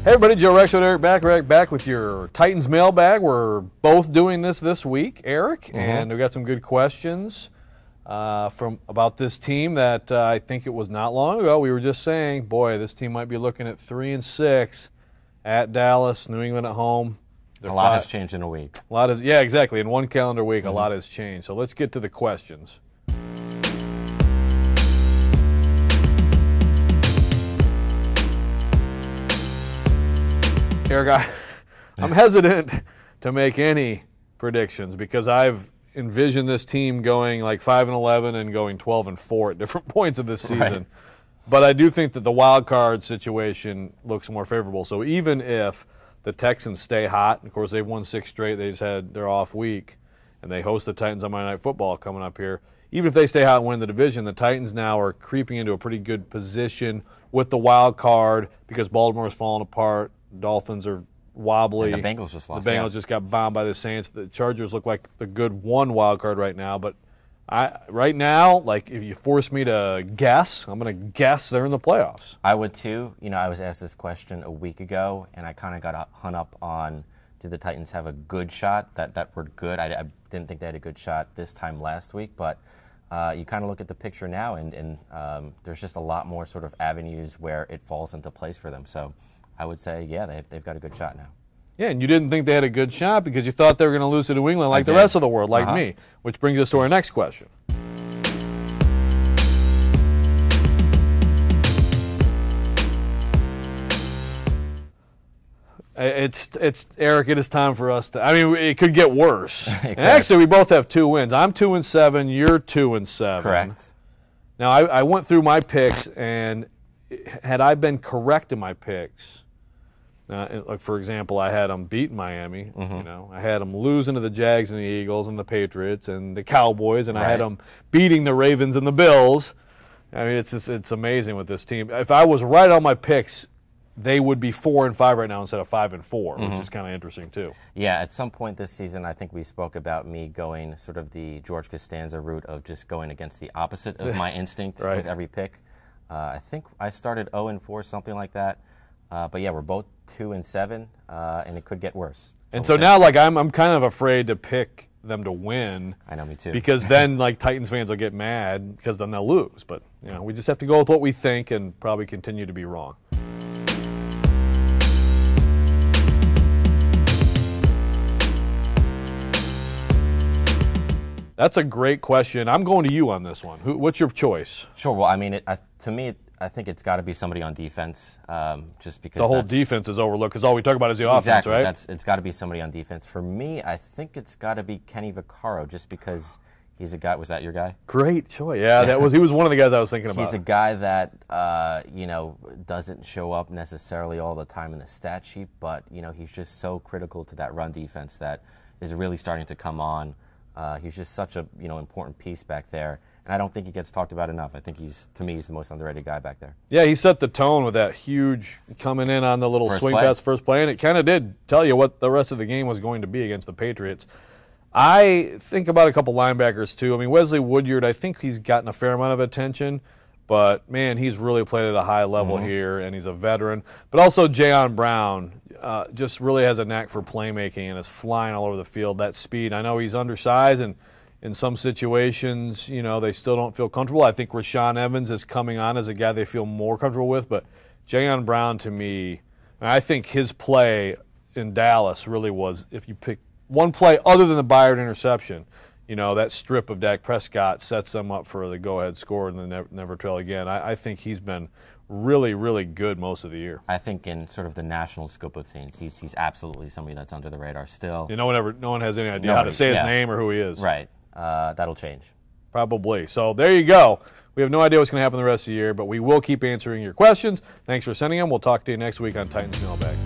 Hey everybody, Joe Rex with Eric back with your Titans mailbag. We're both doing this week, Eric, and we've got some good questions about this team that I think it was not long ago. We were just saying, boy, this team might be looking at 3-6 at Dallas, New England at home. A lot has changed in a week. Yeah, exactly. In one calendar week, a lot has changed. So let's get to the questions. Eric, I'm hesitant to make any predictions because I've envisioned this team going like 5-11 and going 12-4 at different points of this season. Right. But I do think that the wild card situation looks more favorable. So even if the Texans stay hot, of course they've won 6 straight, they just had their off week, and they host the Titans on Monday Night Football coming up here. Even if they stay hot and win the division, the Titans now are creeping into a pretty good position with the wild card because Baltimore's falling apart. Dolphins are wobbly. And the Bengals just lost. The Bengals just got bombed by the Saints. The Chargers look like the good one wild card right now. But right now, like if you force me to guess, I'm going to guess they're in the playoffs. I would too. You know, I was asked this question a week ago, and I kind of got hung up on, did the Titans have a good shot? That word good. I didn't think they had a good shot this time last week, but you kind of look at the picture now, and there's just a lot more sort of avenues where it falls into place for them. So I would say, yeah, they've got a good shot now. Yeah, and you didn't think they had a good shot because you thought they were going to lose to New England like the rest of the world, like me, which brings us to our next question. It's Eric, it is time for us to, I mean, it could get worse. And actually, we both have 2 wins. I'm 2-7, you're 2-7. Correct. Now, I went through my picks, and had I been correct in my picks, like for example, I had them beat Miami. You know, I had them losing to the Jags and the Eagles and the Patriots and the Cowboys, and I had them beating the Ravens and the Bills. I mean, it's amazing with this team. If I was right on my picks, they would be 4-5 right now instead of 5-4, which is kind of interesting too. Yeah, at some point this season, I think we spoke about me going sort of the George Costanza route of just going against the opposite of my instinct with every pick. I think I started 0-4, something like that. But yeah, we're both 2-7, and it could get worse. And so now, like, I'm kind of afraid to pick them to win. I know, me too. Because then, like, Titans fans will get mad because then they'll lose. But you know, we just have to go with what we think and probably continue to be wrong. That's a great question. I'm going to you on this one. What's your choice? Sure. Well, I mean, to me, I think it's got to be somebody on defense, just because the whole defense is overlooked because all we talk about is the offense, right? It's got to be somebody on defense. For me, I think it's got to be Kenny Vaccaro, just because he's a guy. Was that your guy? Great choice. Yeah, he was one of the guys I was thinking about. He's a guy that you know, doesn't show up necessarily all the time in the stat sheet, but you know, he's just so critical to that run defense that is really starting to come on. He's just such a important piece back there, and I don't think he gets talked about enough. I think to me, he's the most underrated guy back there. Yeah, he set the tone with that huge coming in on the little swing pass first play, and it kind of did tell you what the rest of the game was going to be against the Patriots. I think about a couple linebackers too. I mean, Wesley Woodyard, I think he's gotten a fair amount of attention, but man, he's really played at a high level here, and he's a veteran. But also Jayon Brown just really has a knack for playmaking and is flying all over the field. That speed, I know he's undersized, and in some situations, you know, they still don't feel comfortable. I think Rashaan Evans is coming on as a guy they feel more comfortable with, but Jayon Brown, to me, I think his play in Dallas really was, if you pick one play other than the Byard interception, you know, that strip of Dak Prescott sets them up for the go-ahead score and then never trail again. I think he's been really, really good most of the year. I think in sort of the national scope of things, he's absolutely somebody that's under the radar still. You know, no one has any idea how to say his name or who he is. Right. That'll change. Probably. So there you go. We have no idea what's going to happen the rest of the year, but we will keep answering your questions. Thanks for sending them. We'll talk to you next week on Titans Mailbag.